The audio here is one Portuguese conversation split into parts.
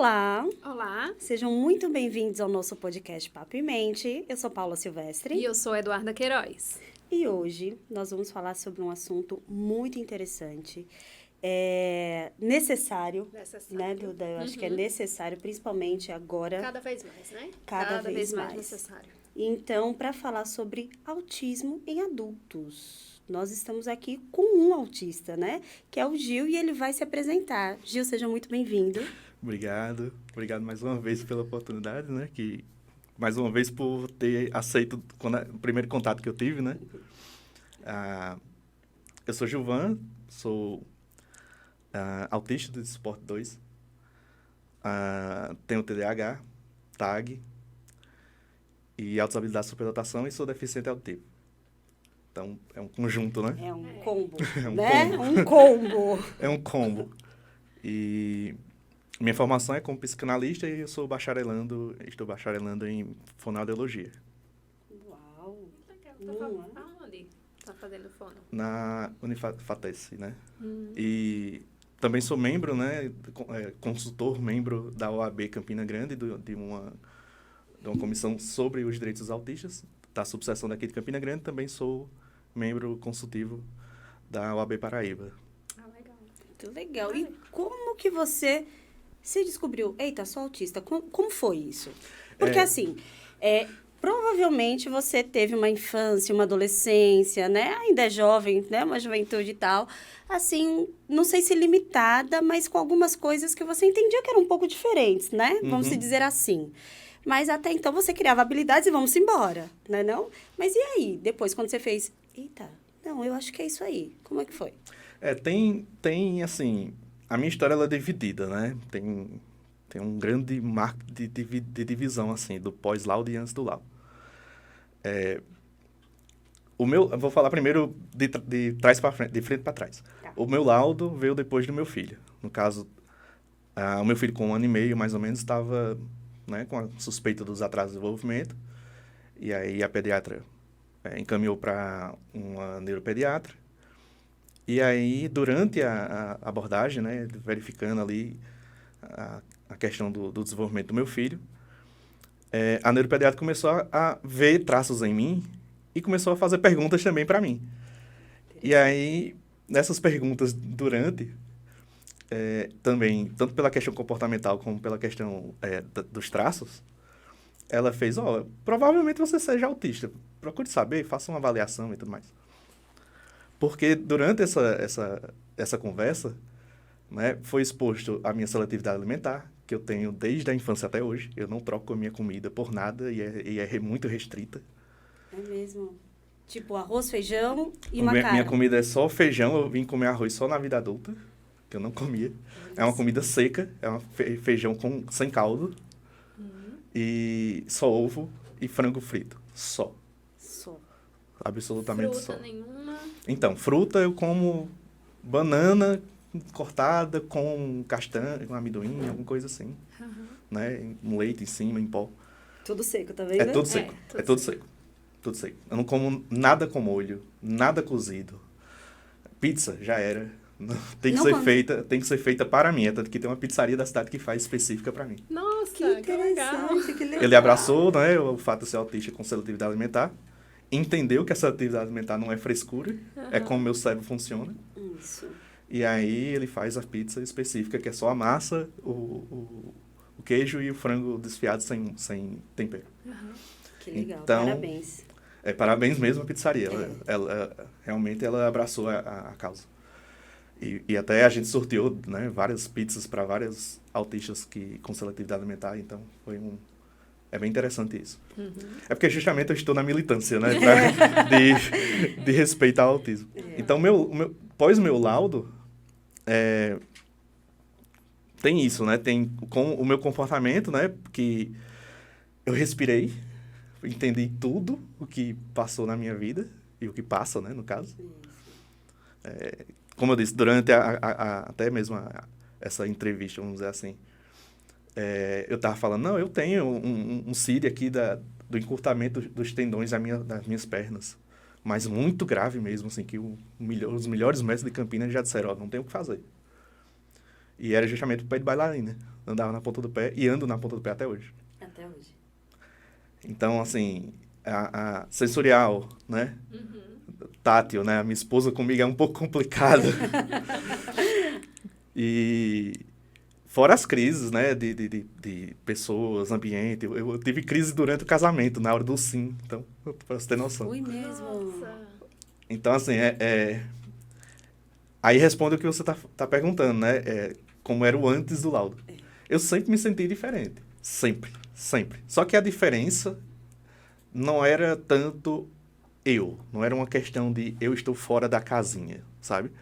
Olá! Olá! Sejam muito bem-vindos ao nosso podcast Papo e Mente. Eu sou Paula Silvestre. E eu sou Eduarda Queiroz. E hoje nós vamos falar sobre um assunto muito interessante. Necessário, né, Duda? Eu acho que é necessário, principalmente agora. Cada vez mais, né? Cada vez mais necessário. Então, para falar sobre autismo em adultos, nós estamos aqui com um autista, né? Que é o Gil, e ele vai se apresentar. Gil, seja muito bem-vindo. Obrigado mais uma vez pela oportunidade, né? Mais uma vez por ter aceito o primeiro contato que eu tive, né? Eu sou Gilvan, sou autista do Suporte 2, tenho TDAH, TAG e altas habilidades de superdotação e sou deficiente auditivo. Então, é um conjunto, né? É um combo, né? Um combo. É um combo. E minha formação é como psicanalista e eu estou bacharelando em fonoaudiologia. Uau! Legal. Aonde está fazendo fono? Na Unifatec, né? E também sou membro, né? Consultor, membro da OAB Campina Grande, de uma comissão sobre os direitos dos autistas, da subseção daqui de Campina Grande. Também sou membro consultivo da OAB Paraíba. Legal. Muito legal. E como que você se descobriu? Eita, sou autista. Como foi isso? Porque assim, provavelmente você teve uma infância, uma adolescência, né? Ainda é jovem, né? Uma juventude e tal. Assim, não sei se limitada, mas com algumas coisas que você entendia que eram um pouco diferentes, né? Vamos se dizer assim. Mas até então você criava habilidades e vamos embora, né não? Mas e aí? Depois, quando você fez, eita, não, eu acho que é isso aí. Como é que foi? Tem assim, a minha história ela é dividida, né? Tem um grande marco de divisão, assim, do pós-laudo e antes do laudo. Eu vou falar primeiro de trás para frente, de frente para trás. Tá. O meu laudo veio depois do meu filho. No caso, o meu filho com 1 ano e meio, mais ou menos, estava, né, com a suspeita dos atrasos de desenvolvimento. E aí a pediatra encaminhou para uma neuropediatra. E aí, durante a abordagem, né, verificando ali a questão do desenvolvimento do meu filho, a neuropediatra começou a ver traços em mim e começou a fazer perguntas também para mim. E aí, nessas perguntas durante, também, tanto pela questão comportamental como pela questão dos traços, ela fez, provavelmente você seja autista. Procure saber, faça uma avaliação e tudo mais. Porque durante essa conversa, né, foi exposto a minha seletividade alimentar, que eu tenho desde a infância até hoje. Eu não troco a minha comida por nada e é muito restrita. É mesmo? Tipo, arroz, feijão e macarrão. Minha comida é só feijão. Eu vim comer arroz só na vida adulta, que eu não comia. É uma comida seca, é um feijão sem caldo. E só ovo e frango frito. Só. Absolutamente Fruta só. nenhuma? Então, fruta eu como banana cortada com castanha, com amendoim, alguma coisa assim. Né? Um leite em cima, em pó. Tudo seco, tá vendo? É tudo seco. Tudo seco. Eu não como nada com molho, nada cozido. Pizza, já era. Tem que ser feita para mim. Tanto que tem uma pizzaria da cidade que faz específica para mim. Nossa, que interessante, que legal. Ele abraçou, né, o fato de ser autista com seletividade alimentar. Entendeu que a seletividade alimentar não é frescura. É como meu cérebro funciona. Isso. E aí ele faz a pizza específica, que é só a massa, o queijo e o frango desfiado sem tempero. Que legal, então, parabéns. Parabéns mesmo à pizzaria. Ela realmente ela abraçou a causa. E até a gente sorteou, né, várias pizzas para vários autistas com seletividade alimentar, então é bem interessante isso. É porque justamente eu estou na militância, né, de respeito ao autismo. Então, pós meu laudo, tem isso, né, tem com o meu comportamento, né, que eu respirei, entendi tudo o que passou na minha vida, e o que passa, né, no caso. Como eu disse, durante até mesmo essa entrevista, vamos dizer assim, eu estava falando, não, eu tenho um CID aqui do encurtamento dos tendões das minhas pernas, mas muito grave mesmo, assim, que os melhores médicos de Campinas já disseram, não tem o que fazer. E era justamente o pé de bailarina. Andava na ponta do pé e ando na ponta do pé até hoje. Até hoje. Então, assim, a sensorial, né? Tátil, né? A minha esposa comigo é um pouco complicada. E fora as crises, né? De pessoas, ambiente. Eu tive crise durante o casamento, na hora do sim. Então, pra você ter noção. Fui mesmo. Nossa. Então, assim, aí responde o que você tá perguntando, né? Como era o antes do laudo. Eu sempre me senti diferente. Sempre, sempre. Só que a diferença não era tanto não era uma questão de eu estou fora da casinha, sabe?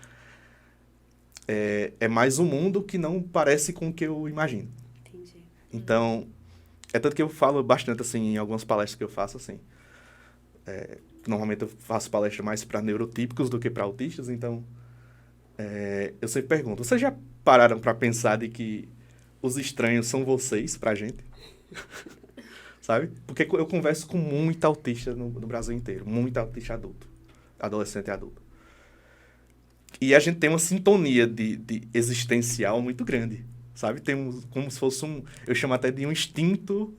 É mais um mundo que não parece com o que eu imagino. Entendi. Então, é tanto que eu falo bastante, assim, em algumas palestras que eu faço, assim. Normalmente eu faço palestra mais para neurotípicos do que para autistas, então eu sempre pergunto, vocês já pararam para pensar de que os estranhos são vocês pra gente? Sabe? Porque eu converso com muita autista no Brasil inteiro, muito autista adulto, adolescente e adulto. E a gente tem uma sintonia de existencial muito grande, sabe? Temos como se fosse eu chamo até de um instinto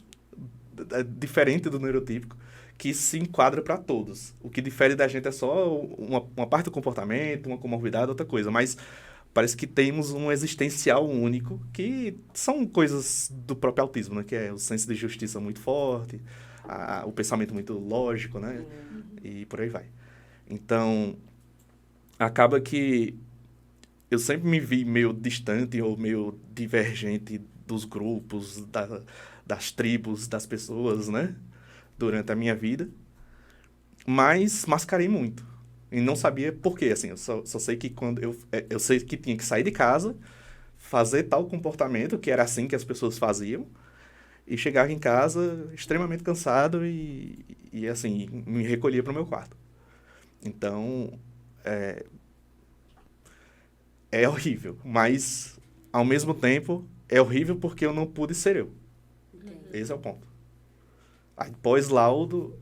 diferente do neurotípico, que se enquadra para todos. O que difere da gente é só uma parte do comportamento, uma comorbidade, outra coisa. Mas parece que temos um existencial único, que são coisas do próprio autismo, né? Que é o senso de justiça muito forte, o pensamento muito lógico, né? E por aí vai. Então, acaba que eu sempre me vi meio distante ou meio divergente dos grupos, das tribos, das pessoas, né? Durante a minha vida, mas mascarei muito. E não sabia por quê, assim, eu só sei que quando eu sei que tinha que sair de casa, fazer tal comportamento, que era assim que as pessoas faziam, e chegava em casa extremamente cansado e assim, me recolhia para o meu quarto. Então, é horrível, mas, ao mesmo tempo, é horrível porque eu não pude ser eu. Esse é o ponto. Aí, pós-laudo,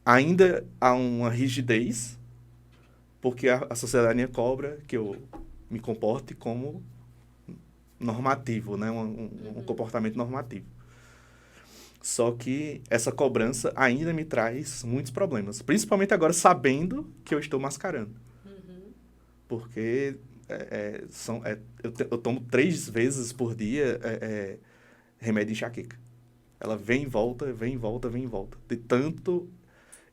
ainda há uma rigidez, porque a sociedade cobra que eu me comporte como normativo, né? Um comportamento normativo. Só que essa cobrança ainda me traz muitos problemas, principalmente agora sabendo que eu estou mascarando. Porque eu tomo 3 vezes por dia remédio de enxaqueca. Ela vem e volta, vem e volta, vem e volta. De tanto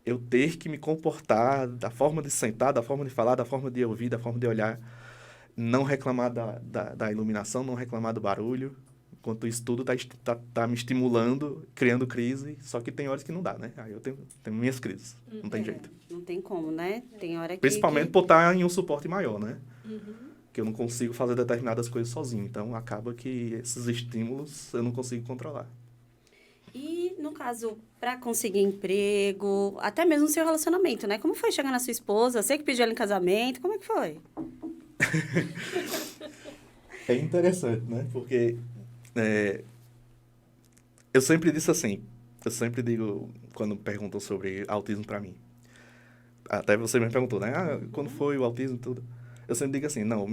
eu ter que me comportar da forma de sentar, da forma de falar, da forma de ouvir, da forma de olhar. Não reclamar da iluminação, não reclamar do barulho. Enquanto isso tudo tá me estimulando, criando crise. Só que tem horas que não dá, né? Aí eu tenho minhas crises. Não tem jeito. Não tem como, né? Tem hora que... Principalmente por estar em um suporte maior, né? Que eu não consigo fazer determinadas coisas sozinho. Então, acaba que esses estímulos eu não consigo controlar. E, no caso, para conseguir emprego, até mesmo no seu relacionamento, né? Como foi chegar na sua esposa? Você que pediu ela em casamento, como é que foi? É interessante, né? Porque eu sempre disse assim, eu sempre digo, quando perguntam sobre autismo para mim, até você me perguntou, né? Quando foi o autismo e tudo? Eu sempre digo assim, não, o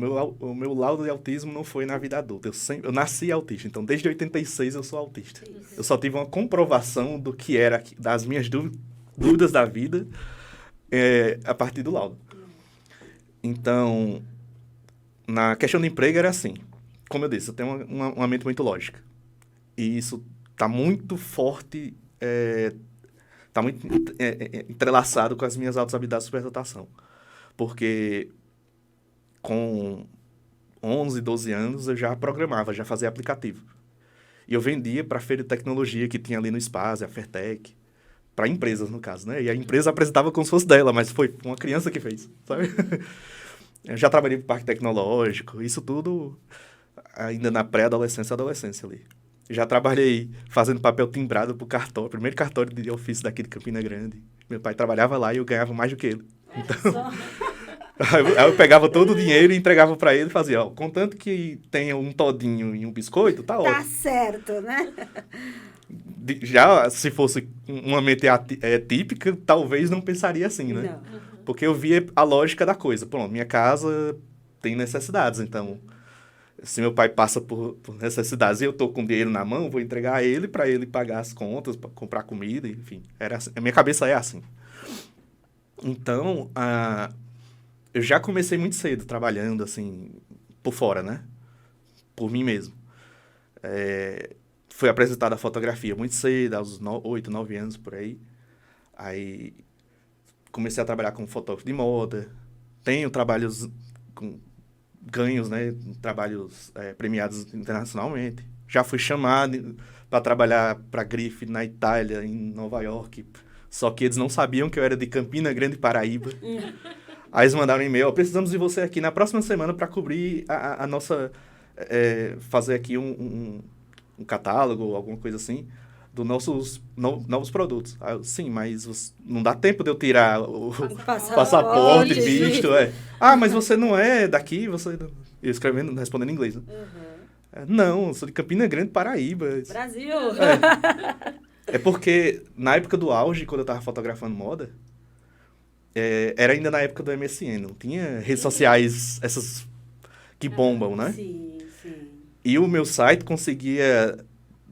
meu laudo de autismo não foi na vida adulta. Eu nasci autista, então desde 86 eu sou autista. Isso. Eu só tive uma comprovação do que era, das minhas dúvidas da vida, a partir do laudo. Então, na questão do emprego era assim, como eu disse, eu tenho uma mente muito lógica. E isso está muito forte, está muito entrelaçado com as minhas altas habilidades de superdotação. Porque com 11, 12 anos, eu já programava, já fazia aplicativo. E eu vendia para a feira de tecnologia que tinha ali no Espaço, a Fertec, para empresas, no caso, né? E a empresa apresentava como se fosse dela, mas foi uma criança que fez, sabe? Eu já trabalhei no parque tecnológico, isso tudo ainda na pré-adolescência e adolescência ali. Já trabalhei fazendo papel timbrado para o cartório, primeiro cartório de ofício daqui de Campina Grande. Meu pai trabalhava lá e eu ganhava mais do que ele. Então... Aí eu pegava todo o dinheiro e entregava para ele e fazia, contanto que tenha um todinho e um biscoito, tá ótimo. Tá certo, né? Já se fosse uma mente típica, talvez não pensaria assim, né? Não. Porque eu via a lógica da coisa. Pronto, minha casa tem necessidades, então Se meu pai passa por necessidades e eu tô com dinheiro na mão, vou entregar a ele para ele pagar as contas, pra comprar comida, enfim. Era assim. A minha cabeça é assim. Então, eu já comecei muito cedo trabalhando, assim, por fora, né? Por mim mesmo. Fui apresentado a fotografia muito cedo, aos 8, 9 anos, por aí. Aí, comecei a trabalhar como fotógrafo de moda. Tenho trabalhos com ganhos, né? Trabalhos premiados internacionalmente. Já fui chamado para trabalhar para grife na Itália, em Nova York. Só que eles não sabiam que eu era de Campina Grande, Paraíba. Aí eles mandaram um e-mail: precisamos de você aqui na próxima semana para cobrir a nossa... fazer aqui um catálogo, alguma coisa assim, dos nossos novos produtos. Aí eu, sim, mas não dá tempo de eu tirar o passaporte, visto. Mas você não é daqui? Você... Eu escrevendo, respondendo em inglês. Né? Não, eu sou de Campina Grande, Paraíba. Brasil! É porque, na época do auge, quando eu tava fotografando moda, era ainda na época do MSN, não tinha redes sociais, essas que bombam, né? Sim, sim. E o meu site conseguia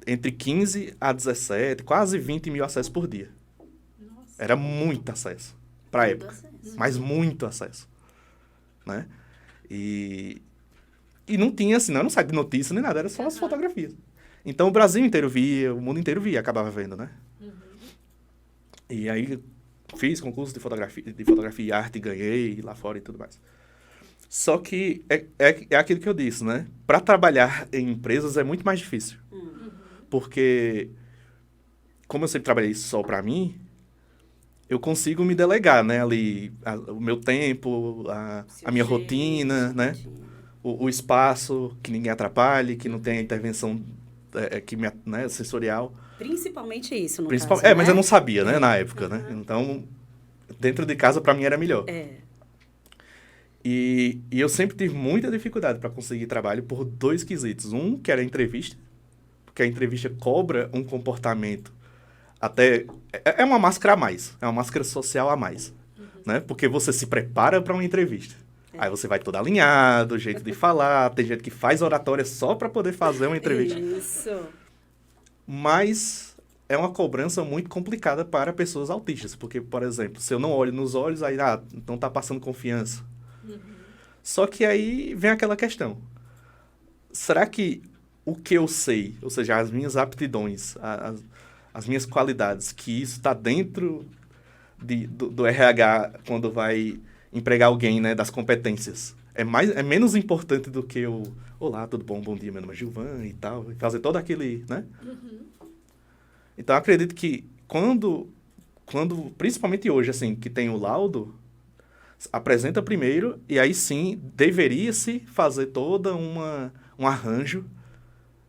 entre 15 a 17, quase 20 mil acessos por dia. Nossa. Era muito acesso para a época, mas muito acesso, né? E não tinha assim, não era um site de notícia nem nada, era só as fotografias. Então o Brasil inteiro via, o mundo inteiro via, acabava vendo, né? E aí fiz concurso de fotografia e arte, ganhei lá fora e tudo mais. Só que é aquilo que eu disse, né? Para trabalhar em empresas é muito mais difícil. Porque, como eu sempre trabalhei só para mim, eu consigo me delegar, né? Ali, o meu tempo, a minha rotina, né? O espaço, que ninguém atrapalhe, que não tenha intervenção né, sensorial. Principalmente isso, no caso, mas né? eu não sabia, né? Na época, né? Então, dentro de casa, para mim, era melhor. E eu sempre tive muita dificuldade para conseguir trabalho por 2 quesitos. Um, que era a entrevista, porque a entrevista cobra um comportamento até... É uma máscara a mais, é uma máscara social a mais, né? Porque você se prepara para uma entrevista. Aí você vai todo alinhado, jeito de falar, tem gente que faz oratória só para poder fazer uma entrevista. Isso. Mas é uma cobrança muito complicada para pessoas autistas, porque, por exemplo, se eu não olho nos olhos, aí não tá passando confiança. Só que aí vem aquela questão. Será que o que eu sei, ou seja, as minhas aptidões, as minhas qualidades, que isso está dentro do RH quando vai empregar alguém, né, das competências, é menos importante do que o olá, tudo bom, bom dia, meu nome é Gilvan e tal, e fazer todo aquele, né? Então, eu acredito que quando, principalmente hoje, assim, que tem o laudo, apresenta primeiro, e aí sim, deveria-se fazer toda um arranjo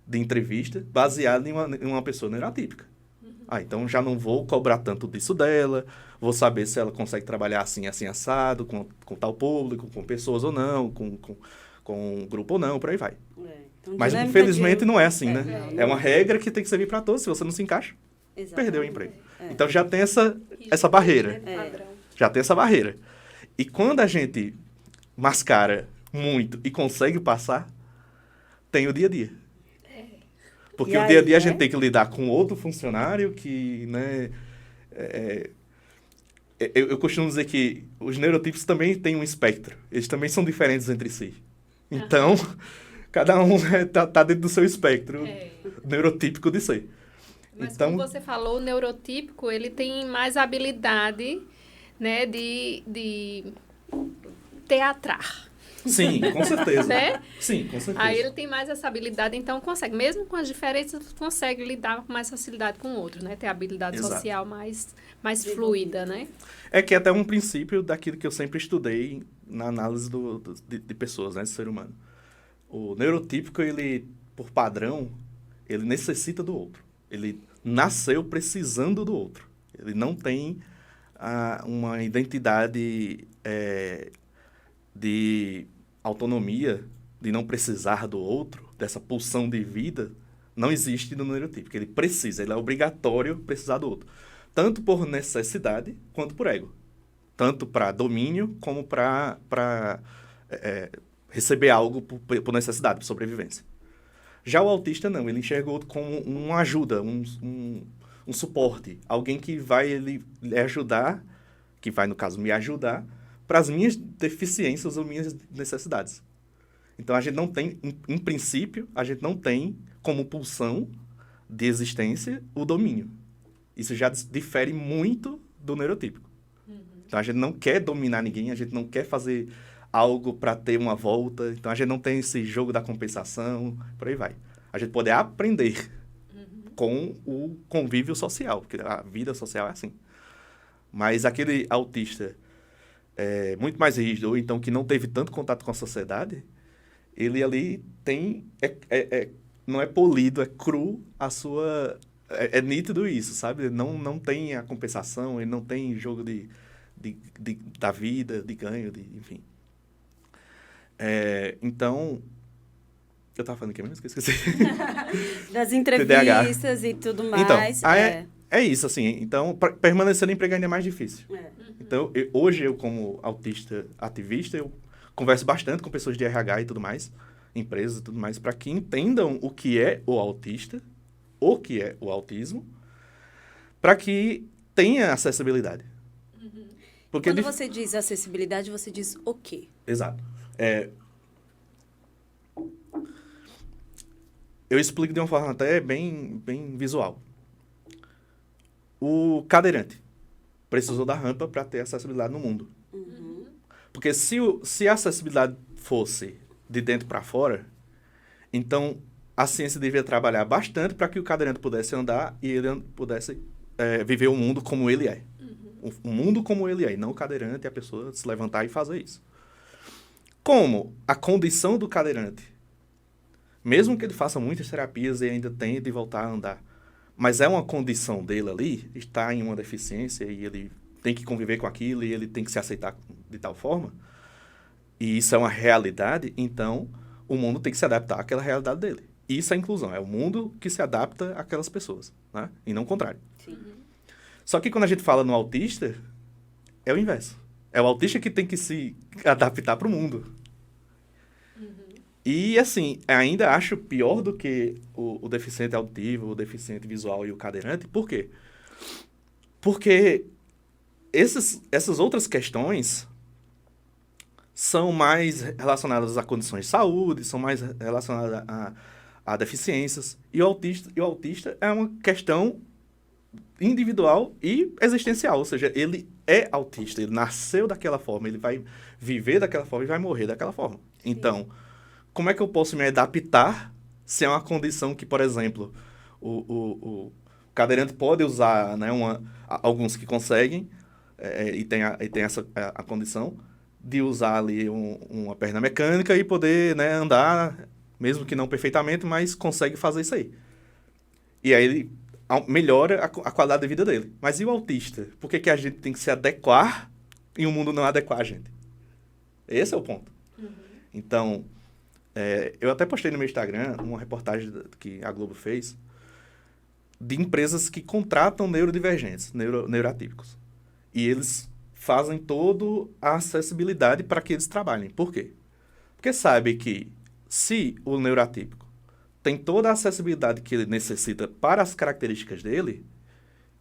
de entrevista baseado em uma pessoa neurotípica. Então já não vou cobrar tanto disso dela, vou saber se ela consegue trabalhar assim, assim, assado, com tal público, com pessoas ou não, com um grupo ou não, por aí vai. Então, mas infelizmente não é assim, né? Não. É uma regra que tem que servir para todos, se você não se encaixa, perdeu o emprego. Então já tem essa barreira. Já tem essa barreira. E quando a gente mascara muito e consegue passar, tem o dia a dia. Porque o dia a dia a gente tem que lidar com outro funcionário que, né... Eu costumo dizer que os neurotipos também têm um espectro. Eles também são diferentes entre si. Então, cada um tá dentro do seu espectro neurotípico de ser. Mas então, como você falou, o neurotípico, ele tem mais habilidade, né, de teatrar. Sim, com certeza. Né? Sim, com certeza. Aí ele tem mais essa habilidade, então consegue, mesmo com as diferenças, consegue lidar com mais facilidade com o outro, né? Ter a habilidade social mais fluida, né? É que é até um princípio daquilo que eu sempre estudei na análise de pessoas, né? De ser humano. O neurotípico, ele, por padrão, ele necessita do outro. Ele nasceu precisando do outro. Ele não tem uma identidade de autonomia, de não precisar do outro, dessa pulsão de vida, não existe no neurotípico. Ele precisa, ele é obrigatório precisar do outro. Tanto por necessidade, quanto por ego. Tanto para domínio, como para receber algo por necessidade, por sobrevivência. Já o autista não, ele enxergou como uma ajuda, um suporte, alguém que vai lhe ajudar, que vai, no caso, me ajudar, para as minhas deficiências ou minhas necessidades. Então, a gente não tem, em princípio, a gente não tem como pulsão de existência o domínio. Isso já difere muito do neurotípico. Então, a gente não quer dominar ninguém, a gente não quer fazer algo para ter uma volta. Então, a gente não tem esse jogo da compensação, por aí vai. A gente pode aprender com o convívio social, porque a vida social é assim. Mas aquele autista muito mais rígido, ou então que não teve tanto contato com a sociedade, ele ali tem... não é polido, é cru a sua... É nítido isso, sabe? Não tem a compensação, ele não tem jogo da vida, de ganho, enfim. Então, eu estava falando aqui mesmo, esqueci. Das entrevistas e tudo mais. Então, é isso, assim. Então, permanecer no emprego ainda é mais difícil. Então, hoje eu, como autista ativista, eu converso bastante com pessoas de RH e tudo mais, empresas e tudo mais, para que entendam o que é o autista, o que é o autismo, para que tenha acessibilidade. Porque quando você diz acessibilidade, você diz o quê? Exato. Eu explico de uma forma até bem visual. O cadeirante precisou da rampa para ter acessibilidade no mundo. Porque se a acessibilidade fosse de dentro para fora, então a ciência devia trabalhar bastante para que o cadeirante pudesse andar e ele pudesse viver o mundo como ele é. O mundo como ele é, e não o cadeirante e a pessoa se levantar e fazer isso. Como a condição do cadeirante, mesmo que ele faça muitas terapias e ainda tente voltar a andar, mas é uma condição dele ali, está em uma deficiência e ele tem que conviver com aquilo e ele tem que se aceitar de tal forma, e isso é uma realidade, então o mundo tem que se adaptar àquela realidade dele. Isso é inclusão, é o mundo que se adapta àquelas pessoas, né? E não o contrário. Sim. Só que quando a gente fala no autista, é o inverso. É o autista que tem que se adaptar para o mundo. E, assim, ainda acho pior do que o deficiente auditivo, o deficiente visual e o cadeirante. Por quê? Porque essas outras questões são mais relacionadas a condições de saúde, são mais relacionadas a deficiências. E o autista é uma questão individual e existencial. Ou seja, ele é autista, ele nasceu daquela forma, ele vai viver daquela forma e vai morrer daquela forma. Sim. Então, como é que eu posso me adaptar se é uma condição que, por exemplo, o cadeirante pode usar, né, alguns que conseguem, e tem a condição de usar ali uma perna mecânica e poder, né, andar, mesmo que não perfeitamente, mas consegue fazer isso aí. E aí ele melhora a qualidade de vida dele. Mas e o autista? Por que a gente tem que se adequar e o mundo não adequar a gente? Esse é o ponto. Então, eu até postei no meu Instagram uma reportagem que a Globo fez de empresas que contratam neurodivergentes, neuroatípicos. E eles fazem toda a acessibilidade para que eles trabalhem. Por quê? Porque sabe que se o neuroatípico tem toda a acessibilidade que ele necessita para as características dele,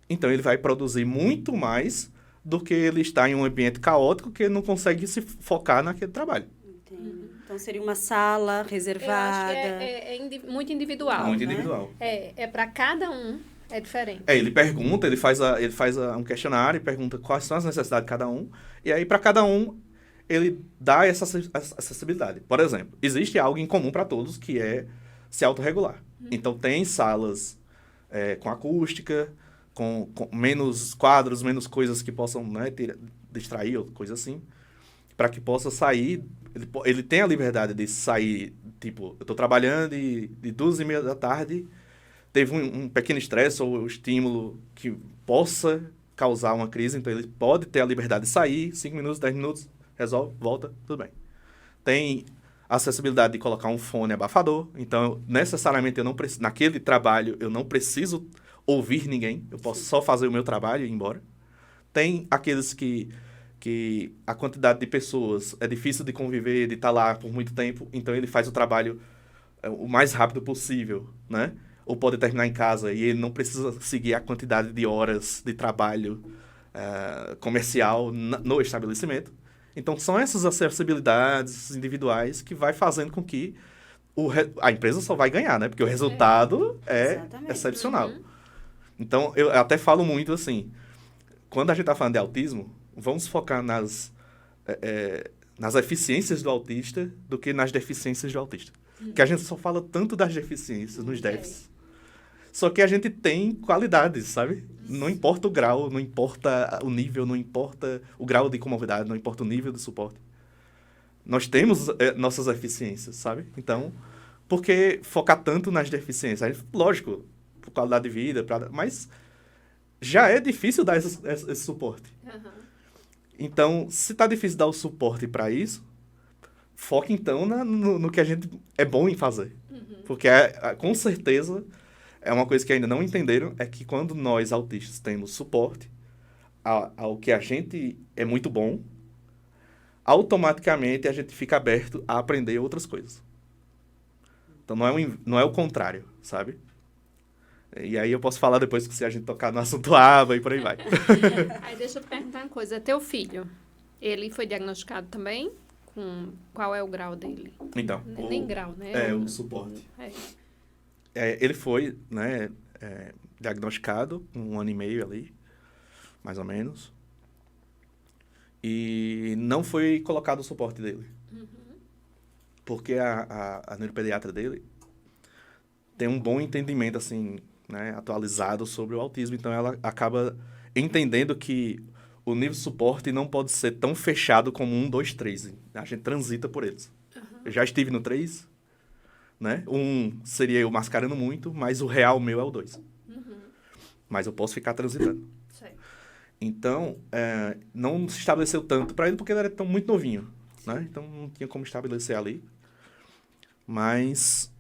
então ele vai produzir muito mais do que ele estar em um ambiente caótico que ele não consegue se focar naquele trabalho. Entendo. Então seria uma sala reservada. Eu acho que é muito individual. Muito né? individual. É para cada um, é diferente. Ele pergunta, ele faz um questionário e pergunta quais são as necessidades de cada um, e aí para cada um ele dá essa acessibilidade. Por exemplo, existe algo em comum para todos que é se autorregular. Então tem salas com acústica, com menos quadros, menos coisas que possam, né, distrair ou coisa assim, para que possa sair. Ele tem a liberdade de sair, tipo, eu estou trabalhando e de 2h30 da tarde teve um pequeno estresse ou estímulo que possa causar uma crise, então ele pode ter a liberdade de sair, 5 minutos, 10 minutos, resolve, volta, tudo bem. Tem a acessibilidade de colocar um fone abafador, então necessariamente naquele trabalho eu não preciso ouvir ninguém, eu posso só fazer o meu trabalho e ir embora. Tem aqueles que que a quantidade de pessoas é difícil de conviver, de estar lá por muito tempo, então ele faz o trabalho o mais rápido possível, né? Ou pode terminar em casa e ele não precisa seguir a quantidade de horas de trabalho comercial no estabelecimento. Então, são essas acessibilidades individuais que vai fazendo com que a empresa só vai ganhar, né? Porque o resultado é excepcional. Então, eu até falo muito assim, quando a gente está falando de autismo, vamos focar nas eficiências do autista do que nas deficiências do autista. Porque a gente só fala tanto das deficiências, nos déficits. Só que a gente tem qualidades, sabe? Não importa o grau, não importa o nível, não importa o grau de comorbidade, não importa o nível de suporte. Nós temos nossas eficiências, sabe? Então, por que focar tanto nas deficiências? Aí, lógico, por qualidade de vida, mas já é difícil dar esse suporte. Então, se está difícil dar o suporte para isso, foque então no que a gente é bom em fazer. Porque, com certeza, é uma coisa que ainda não entenderam, é que quando nós, autistas, temos suporte ao que a gente é muito bom, automaticamente a gente fica aberto a aprender outras coisas. Então, não é o contrário, sabe? E aí eu posso falar depois que se a gente tocar no assunto aba e por aí vai. Aí deixa eu te perguntar uma coisa. Teu filho, ele foi diagnosticado também? Qual é o grau dele? Então, nem grau, né? O suporte. Ele foi, né, diagnosticado com 1 ano e meio ali, mais ou menos. E não foi colocado o suporte dele. Porque a neuropediatra dele tem um bom entendimento, assim, né, atualizado sobre o autismo. Então, ela acaba entendendo que o nível de suporte não pode ser tão fechado como 1, 2, 3. A gente transita por eles. Eu já estive no 3, né? 1 seria eu mascarando muito, mas o real meu é o 2. Mas eu posso ficar transitando. Então, não se estabeleceu tanto para ele, porque ele era muito novinho, né? Então, não tinha como estabelecer ali. Mas,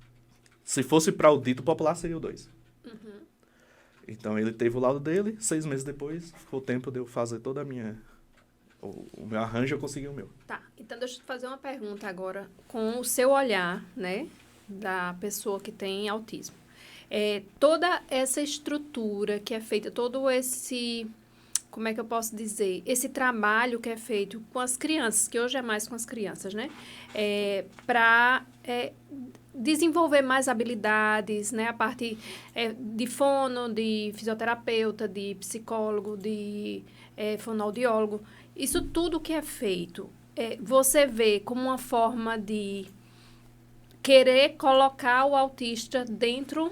se fosse para o dito popular, seria o 2. Então, ele teve o laudo dele, 6 meses depois, ficou o tempo de eu fazer toda a minha... O meu arranjo, eu consegui o meu. Tá, então deixa eu te fazer uma pergunta agora, com o seu olhar, né, da pessoa que tem autismo. Toda essa estrutura que é feita, todo esse... Como é que eu posso dizer? Esse trabalho que é feito com as crianças, que hoje é mais com as crianças, né? Para desenvolver mais habilidades, né? A parte de fono, de fisioterapeuta, de psicólogo, de fonoaudiólogo. Isso tudo que é feito, você vê como uma forma de querer colocar o autista dentro,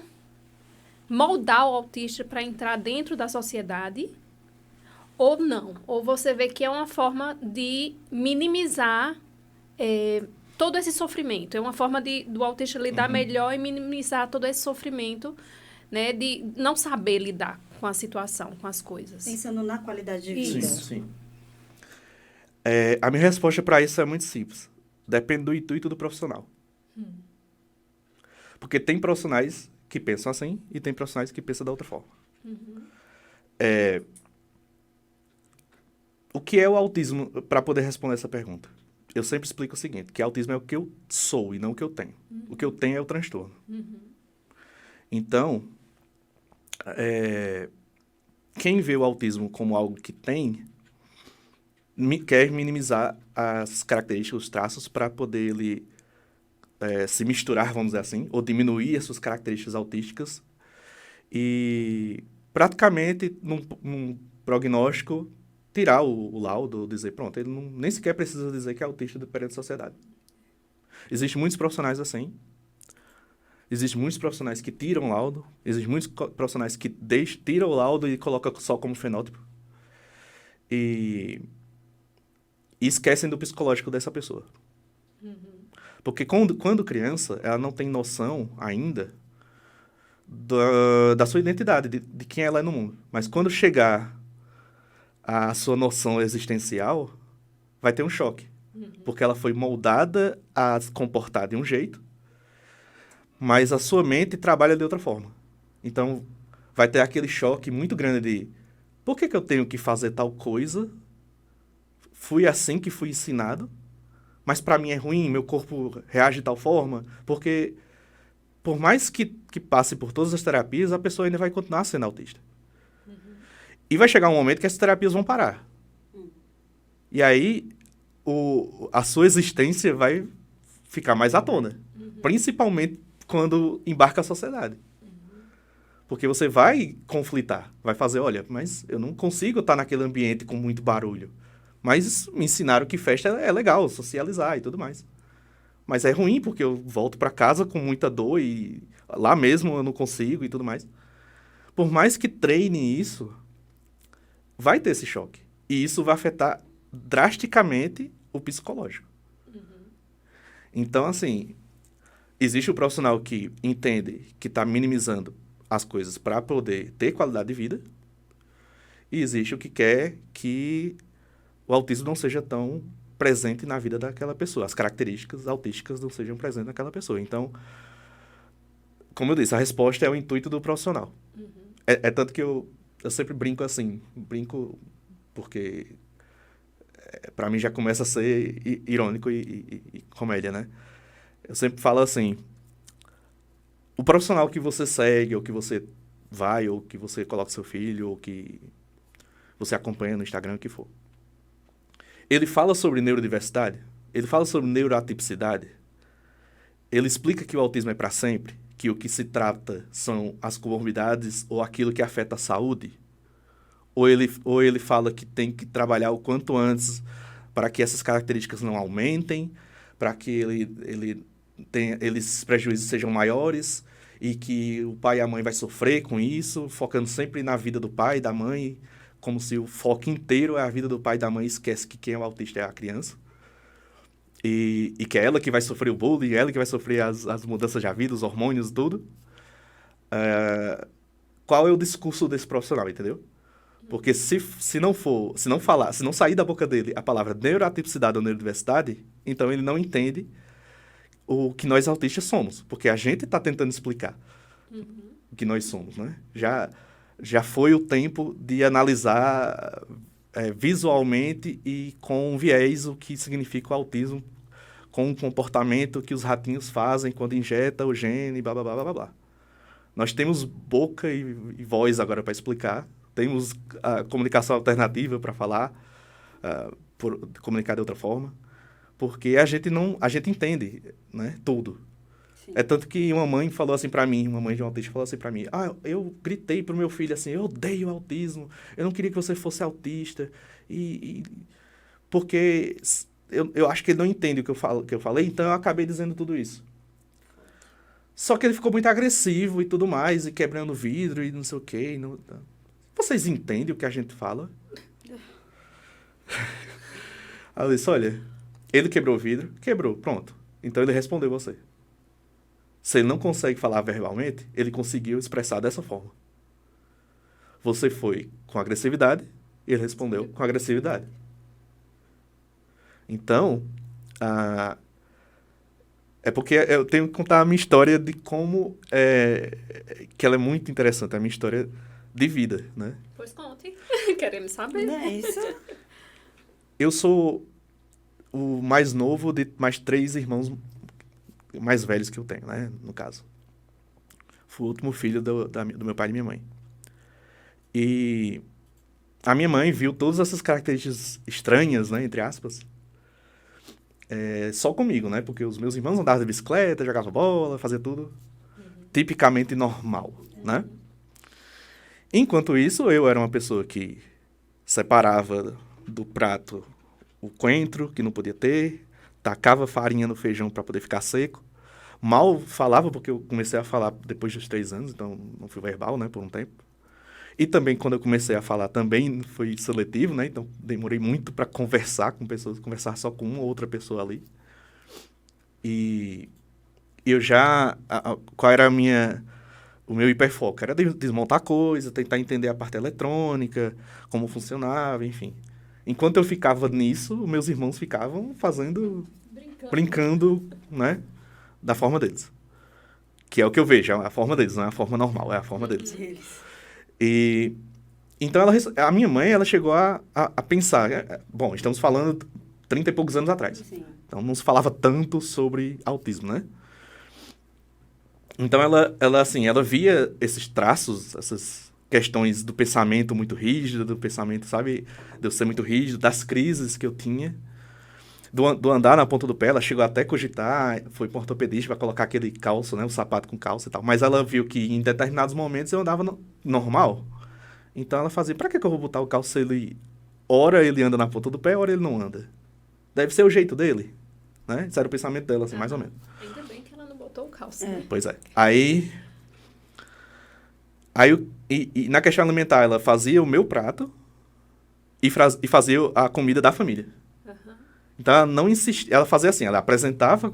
moldar o autista para entrar dentro da sociedade, ou não? Ou você vê que é uma forma de minimizar todo esse sofrimento. É uma forma do autista lidar melhor e minimizar todo esse sofrimento, né? De não saber lidar com a situação, com as coisas. Pensando na qualidade de vida. Sim. A minha resposta para isso é muito simples. Depende do intuito do profissional. Porque tem profissionais que pensam assim e tem profissionais que pensam da outra forma. O que é o autismo, para poder responder essa pergunta? Eu sempre explico o seguinte, que autismo é o que eu sou e não o que eu tenho. O que eu tenho é o transtorno. Então, quem vê o autismo como algo que tem, quer minimizar as características, os traços, para poder ele se misturar, vamos dizer assim, ou diminuir as suas características autísticas e, praticamente, num prognóstico, tirar o laudo, dizer, pronto, ele nem sequer precisa dizer que é autista perante a sociedade. Existem muitos profissionais assim. Existem muitos profissionais que tiram o laudo. Existem muitos profissionais que tiram o laudo e colocam só como fenótipo. E esquecem do psicológico dessa pessoa. Porque quando criança, ela não tem noção ainda da sua identidade, de quem ela é no mundo. Mas quando chegar a sua noção existencial, vai ter um choque. Porque ela foi moldada a se comportar de um jeito, mas a sua mente trabalha de outra forma. Então, vai ter aquele choque muito grande de por que eu tenho que fazer tal coisa fui assim que fui ensinado, mas para mim é ruim, meu corpo reage de tal forma, porque por mais que passe por todas as terapias, a pessoa ainda vai continuar sendo autista. E vai chegar um momento que essas terapias vão parar. E aí, a sua existência vai ficar mais à tona. Principalmente quando embarca a sociedade. Porque você vai conflitar. Vai fazer, olha, mas eu não consigo estar naquele ambiente com muito barulho. Mas me ensinaram que festa é legal, socializar e tudo mais. Mas é ruim, porque eu volto para casa com muita dor e lá mesmo eu não consigo e tudo mais. Por mais que treine isso, vai ter esse choque. E isso vai afetar drasticamente o psicológico. Então, assim, existe o profissional que entende que está minimizando as coisas para poder ter qualidade de vida. E existe o que quer que o autismo não seja tão presente na vida daquela pessoa. As características autísticas não sejam presentes naquela pessoa. Então, como eu disse, a resposta é o intuito do profissional. É tanto que eu sempre brinco assim. Brinco porque para mim já começa a ser irônico e comédia, né? Eu sempre falo assim, o profissional que você segue, ou que você vai, ou que você coloca seu filho, ou que você acompanha no Instagram, o que for. Ele fala sobre neurodiversidade, ele fala sobre neuroatipicidade, ele explica que o autismo é para sempre, que o que se trata são as comorbidades ou aquilo que afeta a saúde, ou ele fala que tem que trabalhar o quanto antes para que essas características não aumentem, para que esses prejuízos sejam maiores e que o pai e a mãe vai sofrer com isso, focando sempre na vida do pai e da mãe, como se o foco inteiro é a vida do pai e da mãe, esquece que quem é o autista é a criança. E que é ela que vai sofrer o bullying, é ela que vai sofrer as mudanças de vida, os hormônios, tudo. Qual é o discurso desse profissional, entendeu? Porque se não sair da boca dele a palavra neuroatipicidade ou neurodiversidade, então ele não entende o que nós autistas somos. Porque a gente está tentando explicar o que nós somos, né? Já foi o tempo de analisar visualmente e com viés o que significa o autismo, com o comportamento que os ratinhos fazem quando injeta o gene, blá, blá, blá, blá, blá. Nós temos boca e voz agora para explicar. Temos a comunicação alternativa para falar, comunicar de outra forma, porque a gente entende, né, tudo. Sim. É tanto que uma mãe falou assim para mim, uma mãe de um autista falou assim para mim, eu gritei pro meu filho assim, eu odeio o autismo, eu não queria que você fosse autista, porque eu acho que ele não entende o que eu falei, então eu acabei dizendo tudo isso. Só que ele ficou muito agressivo e tudo mais, e quebrando vidro e não sei o quê. Vocês entendem o que a gente fala? Aí eu disse, olha, ele quebrou o vidro, quebrou, pronto. Então ele respondeu você. Se ele não consegue falar verbalmente, ele conseguiu expressar dessa forma. Você foi com agressividade, ele respondeu com agressividade. Então, é porque eu tenho que contar a minha história de como que ela é muito interessante, a minha história de vida, né? Pois conte. Queremos saber. Não é isso? Eu sou o mais novo de mais 3 irmãos mais velhos que eu tenho, né? No caso. Fui o último filho do meu pai e minha mãe. E a minha mãe viu todas essas características estranhas, né? Entre aspas. Só comigo, né? Porque os meus irmãos andavam de bicicleta, jogavam bola, faziam tudo tipicamente normal, né? Enquanto isso, eu era uma pessoa que separava do prato o coentro, que não podia ter, tacava farinha no feijão para poder ficar seco. Mal falava, porque eu comecei a falar depois dos 3 anos, então não fui verbal, né, por um tempo. E também, quando eu comecei a falar, também foi seletivo, né, então demorei muito para conversar com pessoas, conversar só com uma ou outra pessoa ali. E eu já... qual era o meu hiperfoco? Era desmontar coisa, tentar entender a parte eletrônica, como funcionava, enfim. Enquanto eu ficava nisso, meus irmãos ficavam brincando, né, da forma deles. Que é o que eu vejo, é a forma deles, não é a forma normal, é a forma deles. E Então, a minha mãe, ela chegou a pensar... Bom, estamos falando 30 e poucos anos atrás. Sim. Então, não se falava tanto sobre autismo, né? Então, assim, ela via esses traços, essas questões do pensamento muito rígido, do pensamento, sabe? De eu ser muito rígido, das crises que eu tinha. Do andar na ponta do pé, ela chegou até a cogitar, foi para um ortopedista para colocar aquele calço, né? O sapato com calço e tal. Mas ela viu que em determinados momentos eu andava normal. Então, ela fazia, pra que eu vou botar o calço se ele... Ora ele anda na ponta do pé, ora ele não anda. Deve ser o jeito dele, né? Esse era o pensamento dela, assim, mais ou menos. Ainda bem que ela não botou o calço, né? Pois é. Aí na questão alimentar, ela fazia o meu prato e fazia a comida da família. Então, ela não insistia. Ela fazia assim, ela apresentava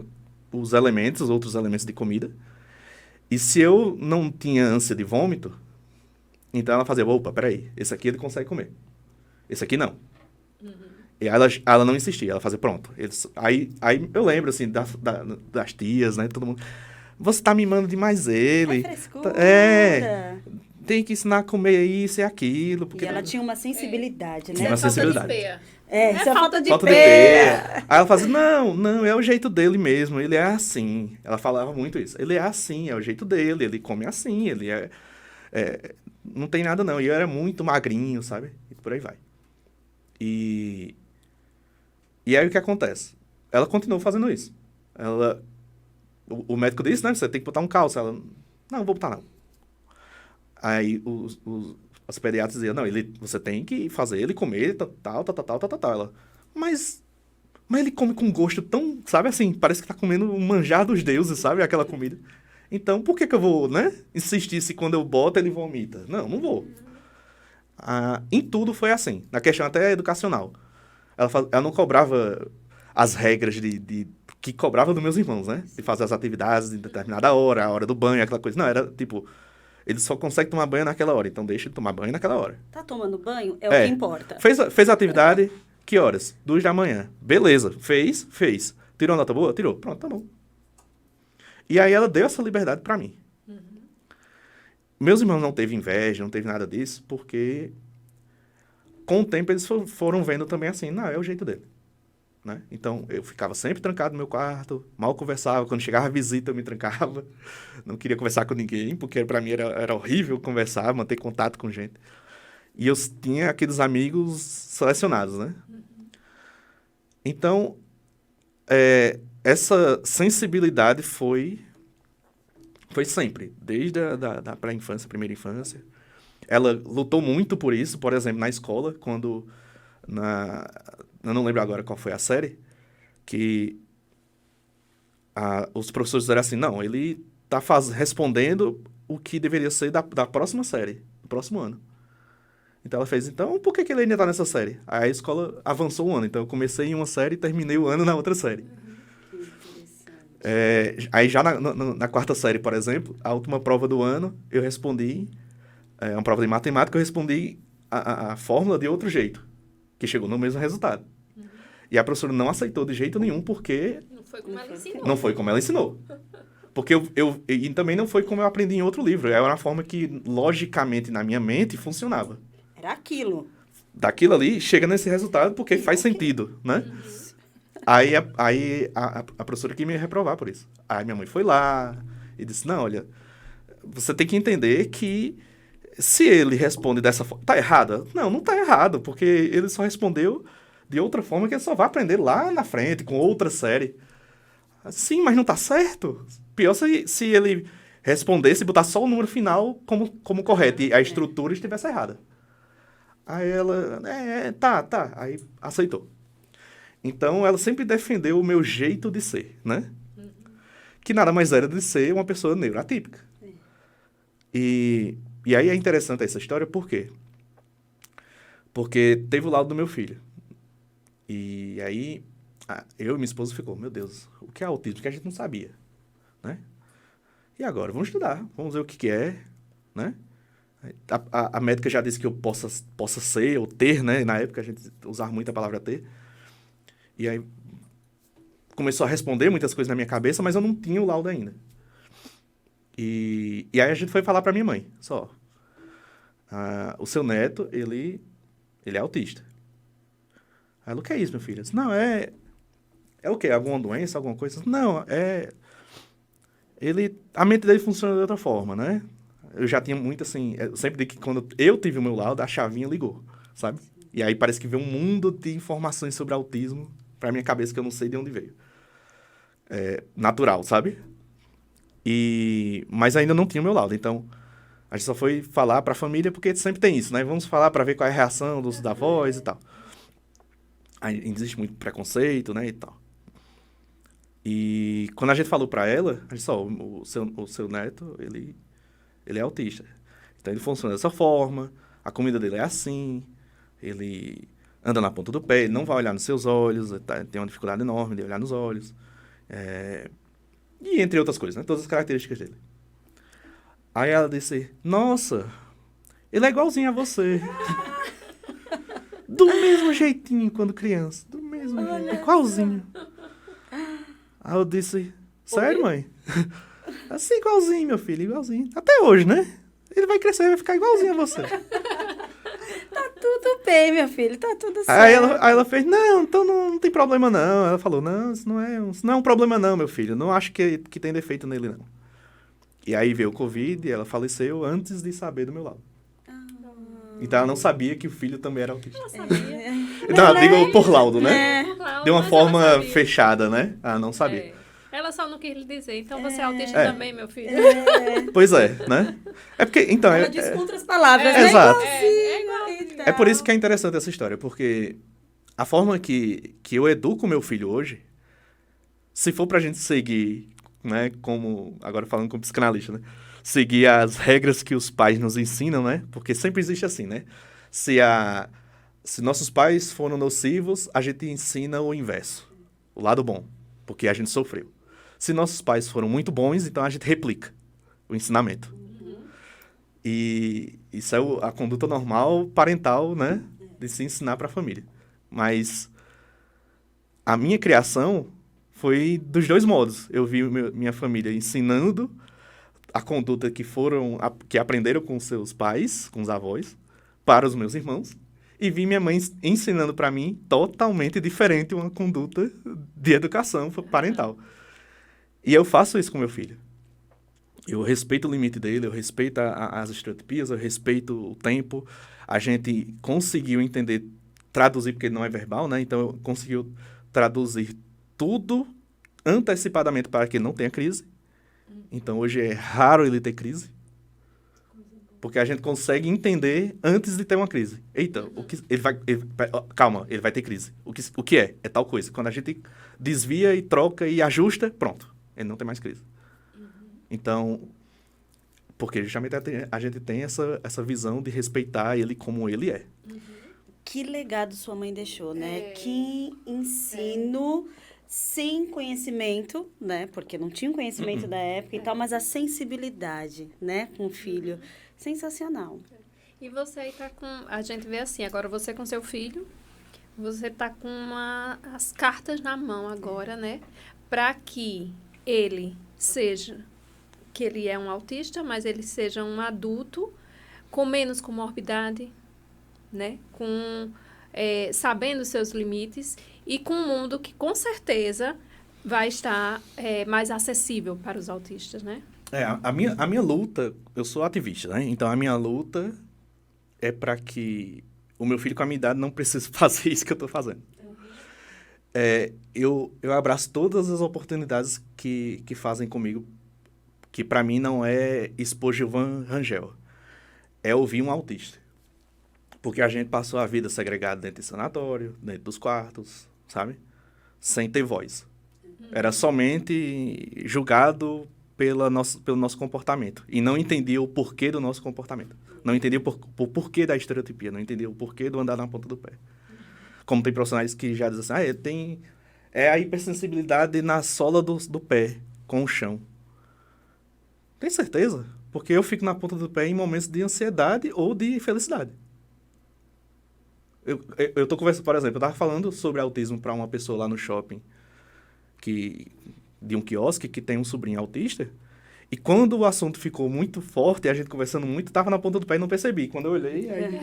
os outros elementos de comida. E se eu não tinha ânsia de vômito, então ela fazia, opa, peraí, esse aqui ele consegue comer. Esse aqui não. E ela não insistia, ela fazia, pronto. Aí eu lembro, assim, das tias, né, todo mundo... Você tá mimando demais ele. É frescura. Tem que ensinar a comer isso e aquilo. Porque E ela tinha uma sensibilidade, Tinha né? uma sensibilidade. Isso é falta de Falta de pé. Aí ela fazia, não, é o jeito dele mesmo, ele é assim. Ela falava muito isso. Ele é assim, é o jeito dele, ele come assim, ele não tem nada não. E eu era muito magrinho, sabe? E por aí vai. E aí o que acontece? Ela continuou fazendo isso. O médico disse, né? Você tem que botar um calço. Ela, não vou botar não. Aí os pediatras diziam, não, você tem que fazer ele comer, tal. Ela, mas ele come com gosto tão, sabe assim, parece que tá comendo um manjar dos deuses, sabe? Aquela comida. Então, por que eu vou, né? Insistir se quando eu boto ele vomita? Não vou. Em tudo foi assim. Na questão até educacional. Ela não cobrava as regras que cobrava dos meus irmãos, né? De fazer as atividades em determinada hora, a hora do banho, aquela coisa. Não, era tipo... Ele só consegue tomar banho naquela hora, então deixa ele tomar banho naquela hora. Tá tomando banho? É o que importa. Fez a atividade, que horas? 2 da manhã. Beleza, fez. Tirou a nota boa? Tirou. Pronto, tá bom. E aí ela deu essa liberdade pra mim. Meus irmãos não teve inveja, não teve nada disso, porque com o tempo eles foram vendo também assim, não, é o jeito dele. Né? Então, eu ficava sempre trancado no meu quarto, mal conversava. Quando chegava a visita, eu me trancava. Não queria conversar com ninguém, porque para mim era horrível conversar, manter contato com gente. E eu tinha aqueles amigos selecionados, né? Então, essa sensibilidade foi sempre, desde a pré-infância, primeira infância. Ela lutou muito por isso, por exemplo, na escola, quando... Eu não lembro agora qual foi a série, que os professores disseram assim, não, ele tá respondendo o que deveria ser da próxima série, do próximo ano. Então ela fez, então por que ele ainda tá nessa série? Aí a escola avançou um ano, então eu comecei em uma série e terminei o ano na outra série. Aí já na quarta série, por exemplo, a última prova do ano, eu respondi, uma prova de matemática, eu respondi a fórmula de outro jeito. Que chegou no mesmo resultado. E a professora não aceitou de jeito nenhum, porque... Não foi como ela ensinou. Não foi como ela ensinou. Porque e também não foi como eu aprendi em outro livro. Era uma forma que, logicamente, na minha mente, funcionava. Era aquilo. Daquilo ali, chega nesse resultado porque faz sentido, né? Aí a professora quis me reprovar por isso. Aí minha mãe foi lá e disse, não, olha, você tem que entender que se ele responde dessa forma, tá errado? Não tá errado, porque ele só respondeu de outra forma que ele só vai aprender lá na frente, com outra série. Sim, mas não tá certo. Pior se ele respondesse e botar só o número final como correto e a estrutura estivesse errada. Aí ela, tá. Aí aceitou. Então, ela sempre defendeu o meu jeito de ser, né? Que nada mais era de ser uma pessoa neuroatípica. E aí é interessante essa história, por quê? Porque teve o lado do meu filho. E aí, eu e minha esposa ficou, meu Deus, o que é autismo? Porque a gente não sabia, né? E agora? Vamos estudar, vamos ver o que é, né? A médica já disse que eu possa ser ou ter, né? Na época a gente usava muito a palavra ter. E aí, começou a responder muitas coisas na minha cabeça, mas eu não tinha o laudo ainda. E aí a gente foi falar pra minha mãe, só. o seu neto, ele é autista. Aí ela, o que é isso, meu filho? Eu disse, não, é o quê? Alguma doença, alguma coisa? Não, a mente dele funciona de outra forma, né? Eu já tinha muito, assim, eu sempre digo que quando eu tive o meu laudo, a chavinha ligou, sabe? E aí parece que veio um mundo de informações sobre autismo pra minha cabeça que eu não sei de onde veio. Natural, sabe? Mas ainda não tinha o meu laudo, então a gente só foi falar pra família porque sempre tem isso, né? Vamos falar pra ver qual é a reação da voz e tal. Aí existe muito preconceito, né, e tal. E quando a gente falou pra ela, a gente só, o seu neto, ele é autista. Então ele funciona dessa forma, a comida dele é assim, ele anda na ponta do pé, ele não vai olhar nos seus olhos, tem uma dificuldade enorme de olhar nos olhos. E entre outras coisas, né? Todas as características dele. Aí ela disse, nossa, ele é igualzinho a você. Do mesmo jeitinho quando criança. Do mesmo jeito, igualzinho. Aí eu disse, sério, mãe? Assim, igualzinho, meu filho, igualzinho. Até hoje, né? Ele vai crescer e vai ficar igualzinho a você. Tá tudo bem, meu filho, tá tudo certo. Aí ela fez, não, então não tem problema não. Ela falou, não, isso não é um problema não, meu filho. Não acho que tem defeito nele, não. E aí veio o Covid e ela faleceu antes de saber do meu lado. Então ela não sabia que o filho também era autista. Ela sabia. Não, digo por laudo, né? Claro, De uma mas forma ela sabia. fechada, né? Ela não sabia. Ela só não quis lhe dizer. Então você é autista também, meu filho. Pois é, né? É porque, então... Ela diz com outras palavras, né? Exato. Igualzinho, É por isso que é interessante essa história, porque a forma que eu educo meu filho hoje, se for pra gente seguir, né, como, agora falando como psicanalista, né, seguir as regras que os pais nos ensinam, né, porque sempre existe assim, né, se nossos pais foram nocivos, a gente ensina o inverso, o lado bom, porque a gente sofreu. Se nossos pais foram muito bons, então a gente replica o ensinamento. E isso é a conduta normal parental, né? De se ensinar para a família. Mas a minha criação foi dos dois modos. Eu vi minha família ensinando a conduta que aprenderam com seus pais, com os avós, para os meus irmãos. E vi minha mãe ensinando para mim totalmente diferente uma conduta de educação parental. E eu faço isso com meu filho. Eu respeito o limite dele, eu respeito as estereotipias, eu respeito o tempo. A gente conseguiu entender, traduzir, porque ele não é verbal, né? Então, conseguiu traduzir tudo antecipadamente para que ele não tenha crise. Então, hoje é raro ele ter crise. Porque a gente consegue entender antes de ter uma crise. Eita, calma, ele vai ter crise. O que é? É tal coisa. Quando a gente desvia e troca e ajusta, pronto. Ele não tem mais crise. Então, porque justamente a gente tem essa visão de respeitar ele como ele é. Que legado sua mãe deixou, né? Que ensino sem conhecimento, né? Porque não tinha conhecimento da época e tal, mas a sensibilidade, né? Com o filho. Sensacional. E você aí tá com... A gente vê assim, agora você com seu filho, você tá com as cartas na mão agora, né? Para que ele que ele é um autista, mas ele seja um adulto com menos comorbidade, né? Sabendo os seus limites e com um mundo que, com certeza, vai estar mais acessível para os autistas, né? A minha luta, eu sou ativista, né? Então, a minha luta é para que o meu filho com a minha idade não precise fazer isso que eu estou fazendo. Eu abraço todas as oportunidades que fazem comigo, que para mim não é expor Gilvan Rangel, é ouvir um autista. Porque a gente passou a vida segregada dentro de sanatório, dentro dos quartos, sabe? Sem ter voz. Era somente julgado pelo nosso comportamento. E não entendia o porquê do nosso comportamento. Não entendia o porquê da estereotipia, não entendia o porquê do andar na ponta do pé. Como tem profissionais que já dizem assim, a hipersensibilidade na sola do pé, com o chão. Tem certeza? Porque eu fico na ponta do pé em momentos de ansiedade ou de felicidade. Eu tô conversando, por exemplo, eu tava falando sobre autismo para uma pessoa lá no shopping, de um quiosque que tem um sobrinho autista, E quando o assunto ficou muito forte, a gente conversando muito, tava na ponta do pé e não percebi. Quando eu olhei, aí...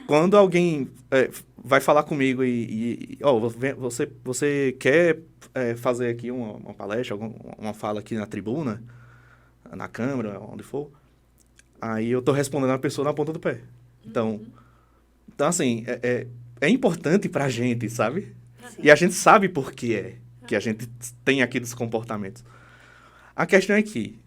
Quando alguém vai falar comigo você quer fazer aqui uma palestra, uma fala aqui na tribuna, na Câmara, onde for, aí eu tô respondendo a pessoa na ponta do pé. Então assim, é importante pra gente, sabe? E a gente sabe por que que a gente tem aqueles comportamentos. A questão é que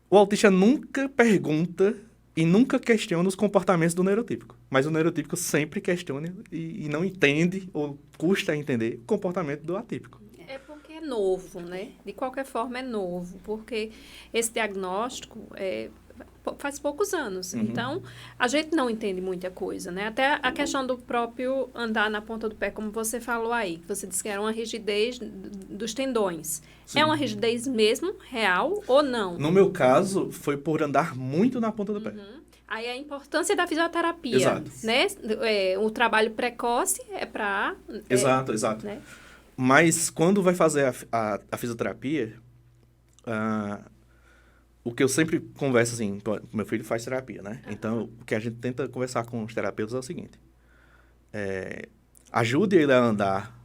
o autista nunca pergunta e nunca questiona os comportamentos do neurotípico. Mas o neurotípico sempre questiona e não entende, ou custa entender, o comportamento do atípico. É porque é novo, né? De qualquer forma, é novo. Porque esse diagnóstico faz poucos anos. Uhum. Então, a gente não entende muita coisa, né? Até a questão do próprio andar na ponta do pé, como você falou aí. Você disse que era uma rigidez dos tendões. Sim. É uma rigidez mesmo, real, ou não? No meu caso, foi por andar muito na ponta do pé. Aí a importância da fisioterapia, Exato. né? O trabalho precoce é para... Exato. Né? Mas quando vai fazer a fisioterapia, o que eu sempre converso assim, meu filho faz terapia, né? Então, o que a gente tenta conversar com os terapeutas é o seguinte: ajude ele a andar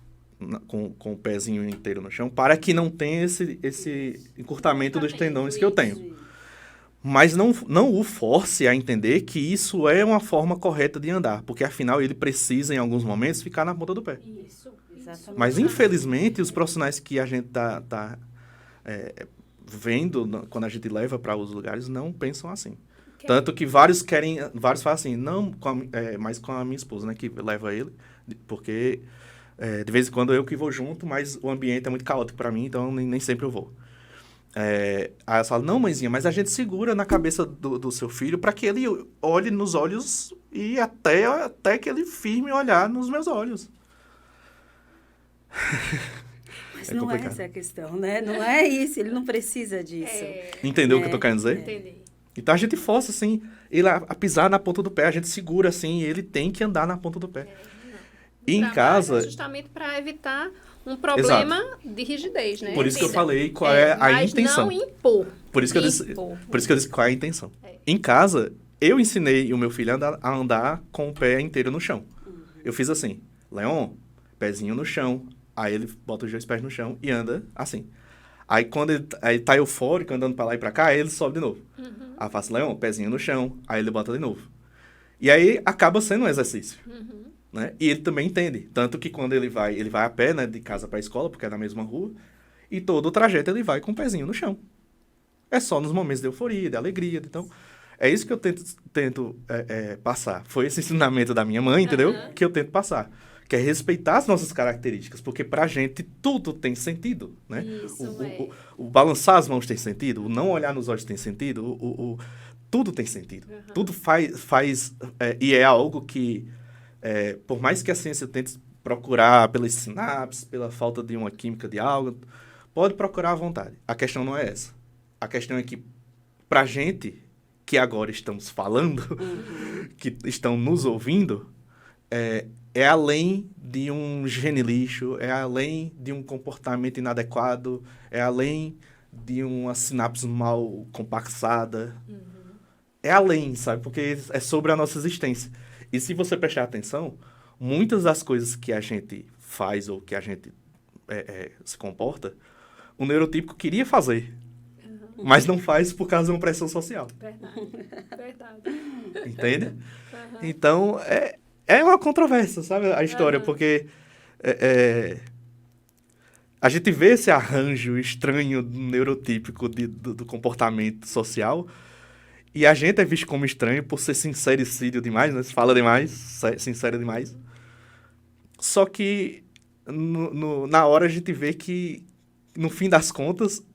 com o pezinho inteiro no chão para que não tenha esse encurtamento dos tendões que eu tenho. Mas não o force a entender que isso é uma forma correta de andar, porque afinal ele precisa, em alguns momentos, ficar na ponta do pé. Isso. Exatamente. Mas, infelizmente, os profissionais que a gente tá vendo, quando a gente leva para os lugares, não pensam assim. Tanto que vários falam assim, não, mas com a minha esposa, né, que leva ele, porque de vez em quando eu que vou junto, mas o ambiente é muito caótico para mim, então nem sempre eu vou. Aí ela fala, não, mãezinha, mas a gente segura na cabeça do seu filho para que ele olhe nos olhos e até que ele firme olhar nos meus olhos. Mas não é essa a questão, né? Não é isso, ele não precisa disso. Entendeu o que eu tô querendo dizer? Entendi. Então a gente força, assim, ele a pisar na ponta do pé, a gente segura, assim, e ele tem que andar na ponta do pé. E em casa... Justamente para evitar um problema de rigidez, né? Por isso que eu falei qual é a intenção. Mas não impor. Por isso que eu disse qual é a intenção. Em casa, eu ensinei o meu filho a andar com o pé inteiro no chão. Eu fiz assim, Leon, pezinho no chão. Aí ele bota os 2 pés no chão e anda assim. Aí quando ele tá eufórico, andando pra lá e pra cá, aí ele sobe de novo. Aí eu faço, Leon, pezinho no chão. Aí ele bota de novo. E aí acaba sendo um exercício. Né? E ele também entende. Tanto que quando ele vai a pé, né, de casa pra escola, porque é na mesma rua, e todo o trajeto ele vai com o pezinho no chão. É só nos momentos de euforia, de alegria. Então, é isso que eu tento passar. Foi esse ensinamento da minha mãe, entendeu? Que eu tento passar. Que é respeitar as nossas características, porque pra gente tudo tem sentido, né? Isso, o balançar as mãos tem sentido, o não olhar nos olhos tem sentido, tudo tem sentido. Tudo faz e é algo que, por mais que a ciência tente procurar pelas sinapses, pela falta de uma química de algo, pode procurar à vontade. A questão não é essa. A questão é que, pra gente, que agora estamos falando, que estão nos ouvindo, é além de um gene lixo, é além de um comportamento inadequado, é além de uma sinapse mal compassada. É além, sabe? Porque é sobre a nossa existência. E se você prestar atenção, muitas das coisas que a gente faz ou que a gente se comporta, o neurotípico queria fazer, mas não faz por causa de uma pressão social. Verdade. Entende? Então, é uma controvérsia, sabe, a história, porque a gente vê esse arranjo estranho neurotípico do comportamento social e a gente é visto como estranho por ser sincericídio demais, né? Se fala demais, sincero demais. Só que na hora a gente vê que, no fim das contas,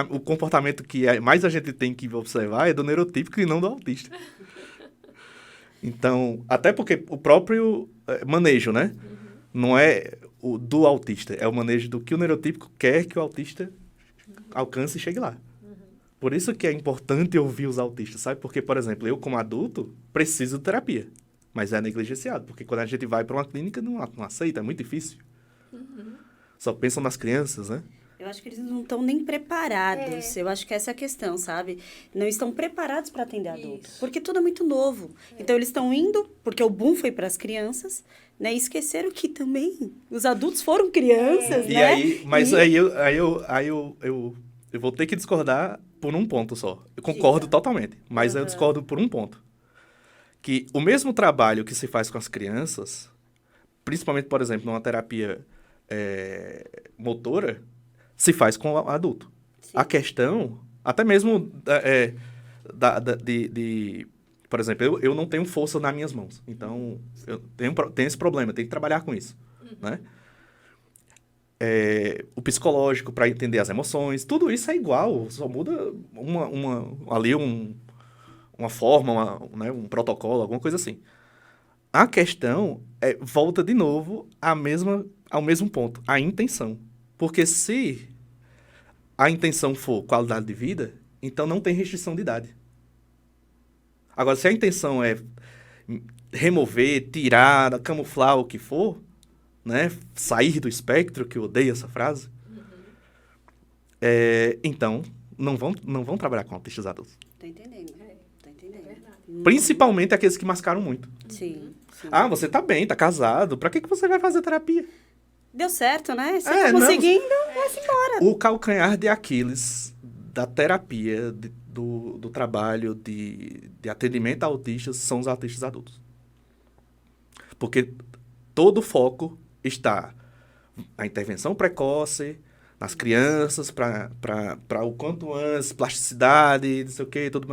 o comportamento que mais a gente tem que observar é do neurotípico e não do autista. Então, até porque o próprio manejo, né? Não é o do autista, é o manejo do que o neurotípico quer que o autista alcance e chegue lá. Por isso que é importante ouvir os autistas, sabe? Porque, por exemplo, eu como adulto preciso de terapia, mas é negligenciado, porque quando a gente vai para uma clínica não aceita, é muito difícil. Só pensam nas crianças, né? Eu acho que eles não estão nem preparados. Eu acho que essa é a questão, sabe? Não estão preparados para atender adulto. Isso. Porque tudo é muito novo. Então, eles estão indo, porque o boom foi para as crianças, né? E esqueceram que também os adultos foram crianças, E né? aí, mas aí eu vou ter que discordar por um ponto só. Eu concordo totalmente, mas eu discordo por um ponto. Que o mesmo trabalho que se faz com as crianças, principalmente, por exemplo, numa terapia motora, se faz com o adulto. Sim. A questão, até mesmo por exemplo, eu não tenho força nas minhas mãos. Então, eu tenho esse problema, eu tenho que trabalhar com isso, né? O psicológico para entender as emoções, tudo isso é igual, só muda uma forma, né, um protocolo, alguma coisa assim. A questão volta de novo ao mesmo ponto, a intenção. Porque se a intenção for qualidade de vida, então não tem restrição de idade. Agora, se a intenção é remover, tirar, camuflar o que for, né, sair do espectro, que eu odeio essa frase, então não vão trabalhar com autistas adultos. Tô entendendo. Tô entendendo. verdade. Principalmente aqueles que mascaram muito. Sim. Ah, você tá bem, tá casado, pra que você vai fazer terapia? Deu certo, né? Você É, tá não, conseguindo, vai-se embora. O calcanhar de Aquiles da terapia, do trabalho de atendimento a autistas, são os autistas adultos. Porque todo o foco está na intervenção precoce, nas crianças, para o quanto antes, plasticidade, não sei o quê, tudo.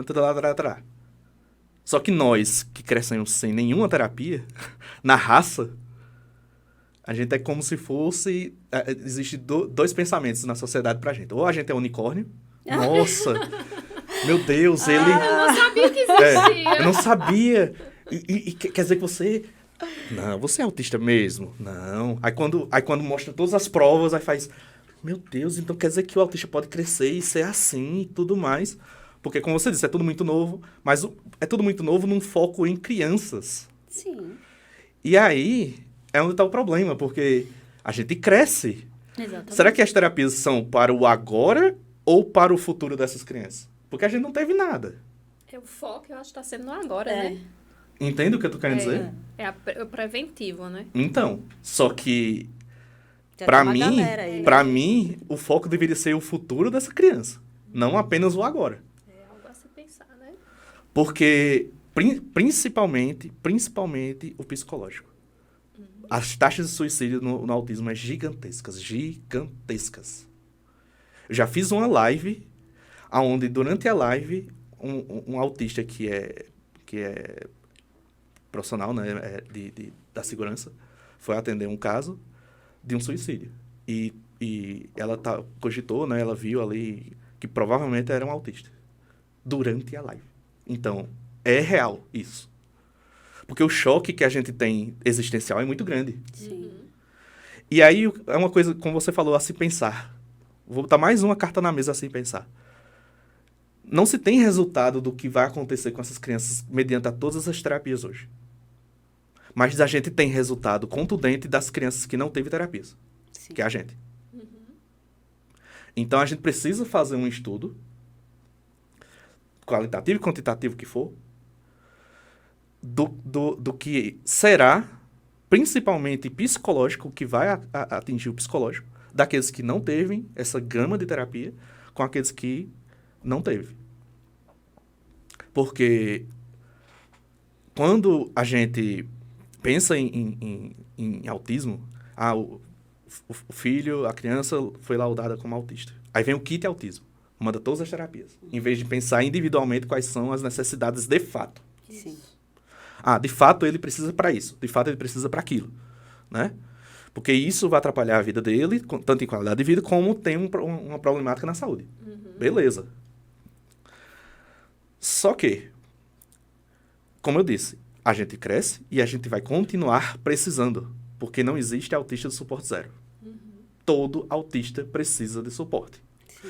Só que nós, que crescemos sem nenhuma terapia, na raça, a gente é como se fosse... Existem dois pensamentos na sociedade pra gente. Ou a gente é unicórnio. Nossa! Meu Deus, ele... Eu não sabia que existia. eu não sabia. E quer dizer que você... Não, você é autista mesmo? Não. Aí quando mostra todas as provas, aí faz... Meu Deus, então quer dizer que o autista pode crescer e ser assim e tudo mais. Porque, como você disse, é tudo muito novo. Mas é tudo muito novo num foco em crianças. Sim. E aí... é onde está o problema, porque a gente cresce. Exatamente. Será que as terapias são para o agora ou para o futuro dessas crianças? Porque a gente não teve nada. O foco, eu acho, está sendo no agora, É. né? Entende o que eu tô querendo dizer? É o preventivo, né? Então, só que, Já para tem uma mim, galera aí, né? para mim, o foco deveria ser o futuro dessa criança, não apenas o agora. É algo a se pensar, né? Porque, principalmente o psicológico. As taxas de suicídio no autismo é gigantescas. Eu já fiz uma live, onde durante a live, um autista que é profissional, né, da segurança, foi atender um caso de um suicídio. E ela cogitou, né, ela viu ali que provavelmente era um autista. Durante a live. Então, é real isso. Porque o choque que a gente tem existencial é muito grande. Sim. E aí, é uma coisa, como você falou, a se pensar. Vou botar mais uma carta na mesa a se pensar. Não se tem resultado do que vai acontecer com essas crianças mediante a todas as terapias hoje. Mas a gente tem resultado contundente das crianças que não teve terapias. Sim. Que é a gente. Então, a gente precisa fazer um estudo, qualitativo e quantitativo que for, do que será, principalmente psicológico, que vai atingir o psicológico, daqueles que não teve essa gama de terapia, com aqueles que não teve. Porque quando a gente pensa em autismo, o filho, a criança foi laudada como autista. Aí vem o kit autismo, manda todas as terapias, em vez de pensar individualmente quais são as necessidades de fato. Sim. De fato ele precisa para isso, de fato ele precisa para aquilo, né? Porque isso vai atrapalhar a vida dele, tanto em qualidade de vida, como tem uma problemática na saúde. Beleza. Só que, como eu disse, a gente cresce e a gente vai continuar precisando, porque não existe autista de suporte zero. Todo autista precisa de suporte. Sim.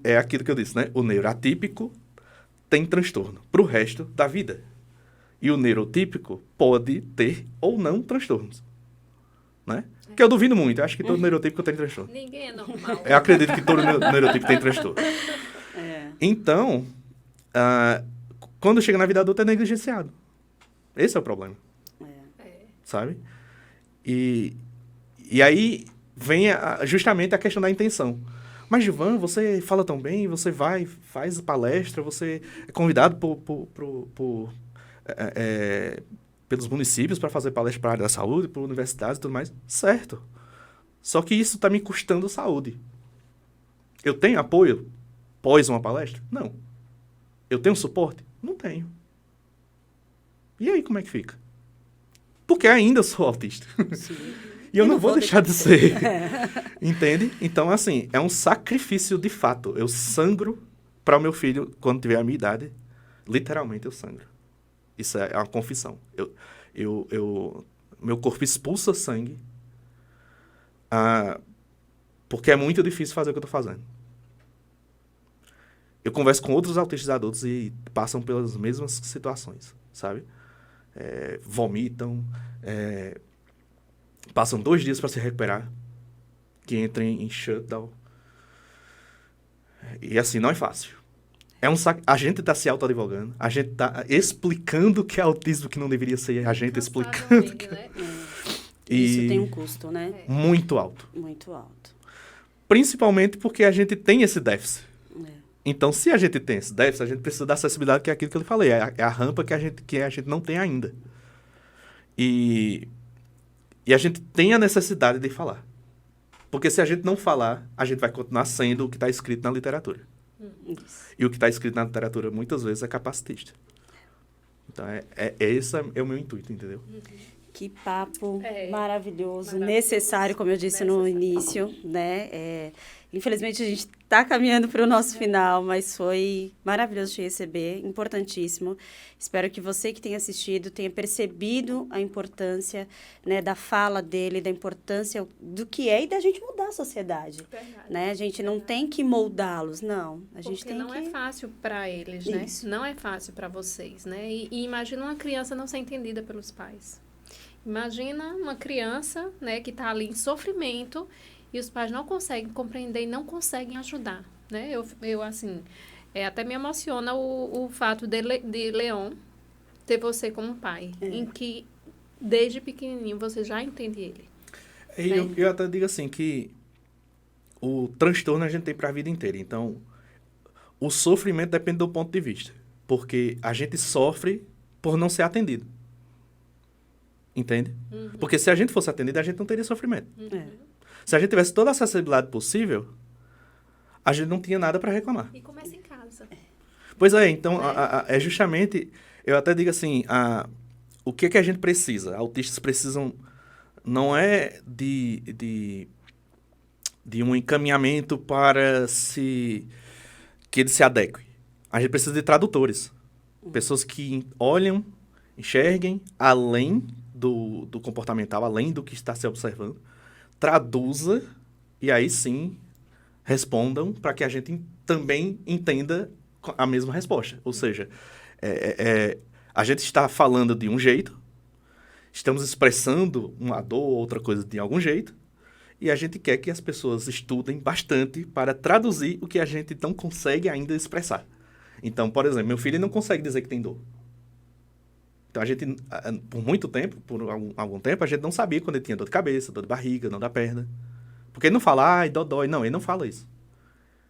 É aquilo que eu disse, né? O neuroatípico tem transtorno para o resto da vida. E o neurotípico pode ter ou não transtornos. né? Que eu duvido muito. Eu acho que todo neurotípico tem transtorno. Ninguém é normal. Eu acredito que todo neurotípico tem transtorno. Então, quando chega na vida adulta é negligenciado. Esse é o problema. Sabe? E aí vem justamente a questão da intenção. Mas, Gilvan, você fala tão bem, você vai, faz palestra, você é convidado pelos municípios para fazer palestra para a área da saúde, por universidades e tudo mais. Certo. Só que isso está me custando saúde. Eu tenho apoio pós uma palestra? Não. Eu tenho suporte? Não tenho. E aí, como é que fica? Porque ainda sou autista. Sim. E eu não vou deixar de ser. Entende? Então, assim, é um sacrifício de fato. Eu sangro para o meu filho quando tiver a minha idade. Literalmente, eu sangro. Isso é uma confissão. Meu corpo expulsa sangue porque é muito difícil fazer o que eu estou fazendo. Eu converso com outros autistas adultos e passam pelas mesmas situações, sabe? Vomitam, passam 2 dias para se recuperar, que entrem em shutdown. E assim, não é fácil. A gente está se autoadvogando, a gente está explicando que é autismo que não deveria ser, a gente explicando. Né? Isso tem um custo, né? Muito alto. Muito alto. Principalmente porque a gente tem esse déficit. Então, se a gente tem esse déficit, a gente precisa da acessibilidade, que é aquilo que eu falei, é a rampa que a gente não tem ainda. E a gente tem a necessidade de falar. Porque se a gente não falar, a gente vai continuar sendo o que está escrito na literatura. Isso. E o que está escrito na literatura, muitas vezes, é capacitista. Então, esse é o meu intuito, entendeu? Que papo maravilhoso, necessário, como eu disse no início, né? Infelizmente, a gente está caminhando para o nosso final, mas foi maravilhoso te receber, importantíssimo. Espero que você que tenha assistido tenha percebido a importância, né, da fala dele, da importância do que é e da gente mudar a sociedade. Né? A gente não tem que moldá-los, não. A gente Porque tem não é fácil para eles, né? Isso. Não é fácil para vocês, né? E imagina uma criança não ser entendida pelos pais. Imagina uma criança, né, que está ali em sofrimento e os pais não conseguem compreender e não conseguem ajudar, né? Eu assim, até me emociona o fato de Leon ter você como pai, em que desde pequenininho você já entende ele. E né? eu até digo assim, que o transtorno a gente tem para a vida inteira. Então, o sofrimento depende do ponto de vista. Porque a gente sofre por não ser atendido. Entende? Porque se a gente fosse atendido, a gente não teria sofrimento. Se a gente tivesse toda a acessibilidade possível, a gente não tinha nada para reclamar. E começa em casa. Pois é, então, é justamente, eu até digo assim, o que a gente precisa? Autistas precisam, não é de um encaminhamento para que ele se adeque. A gente precisa de tradutores. Pessoas que olham, enxerguem além do comportamental, além do que está se observando, traduza e aí sim respondam para que a gente também entenda a mesma resposta. Ou seja, a gente está falando de um jeito, estamos expressando uma dor ou outra coisa de algum jeito, e a gente quer que as pessoas estudem bastante para traduzir o que a gente não consegue ainda expressar. Então, por exemplo, meu filho não consegue dizer que tem dor. Então, a gente, por muito tempo, por algum tempo, a gente não sabia quando ele tinha dor de cabeça, dor de barriga, dor da perna. Porque ele não fala, ai, dói. Não, ele não fala isso.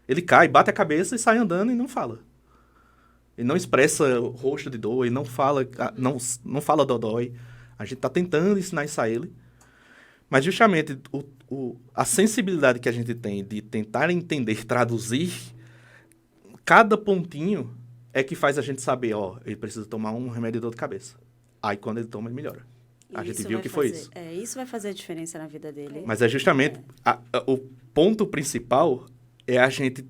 Ele cai, bate a cabeça e sai andando e não fala. Ele não expressa o rosto de dor, ele não fala, não fala dodói. A gente está tentando ensinar isso a ele. Mas, justamente, a sensibilidade que a gente tem de tentar entender, traduzir, cada pontinho é que faz a gente saber, ele precisa tomar um remédio de dor de cabeça. Aí, quando ele toma, ele melhora. A gente viu que foi isso. Isso vai fazer a diferença na vida dele. Mas é justamente, o ponto principal é a gente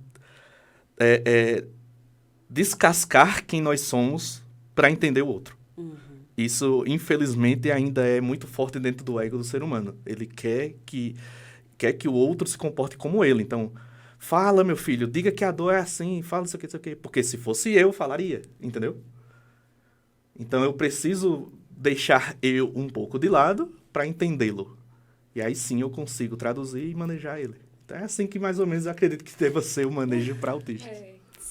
descascar quem nós somos para entender o outro. Isso, infelizmente, ainda é muito forte dentro do ego do ser humano. Ele quer que o outro se comporte como ele. Então, fala, meu filho, diga que a dor é assim, fala isso aqui. Porque se fosse eu, falaria, entendeu? Então, eu preciso deixar eu um pouco de lado para entendê-lo. E aí sim eu consigo traduzir e manejar ele. Então é assim que mais ou menos eu acredito que deva ser o manejo para autistas.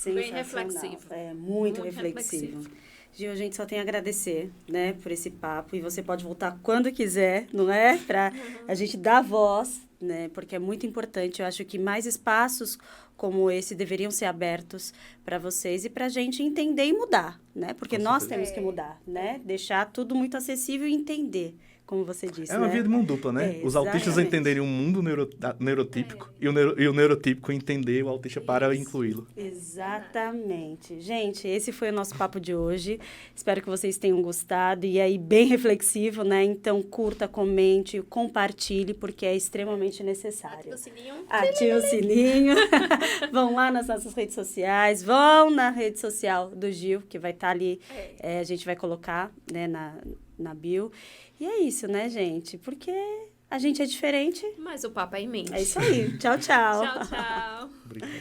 Bem reflexivo. Muito reflexivo. Gil, a gente só tem a agradecer, né, por esse papo. E você pode voltar quando quiser, não é? Para a gente dar voz, né? Porque é muito importante. Eu acho que mais espaços como esse deveriam ser abertos para vocês e para a gente entender e mudar, né? Porque nós temos que mudar, né? Deixar tudo muito acessível e entender, como você disse, É uma via de mão dupla, né? Os autistas entenderem o mundo neurotípico e o neurotípico entender o autista para incluí-lo. Exatamente. Gente, esse foi o nosso papo de hoje. Espero que vocês tenham gostado. E aí, bem reflexivo, né? Então, curta, comente, compartilhe, porque é extremamente necessário. Ativa o sininho. Ativa o sininho. Vão lá nas nossas redes sociais. Vão na rede social do Gil, que vai estar ali. A gente vai colocar, né, na bio. E é isso, né, gente? Porque a gente é diferente. Mas o papo é imenso. É isso aí. Tchau, tchau. Tchau, tchau. Obrigado.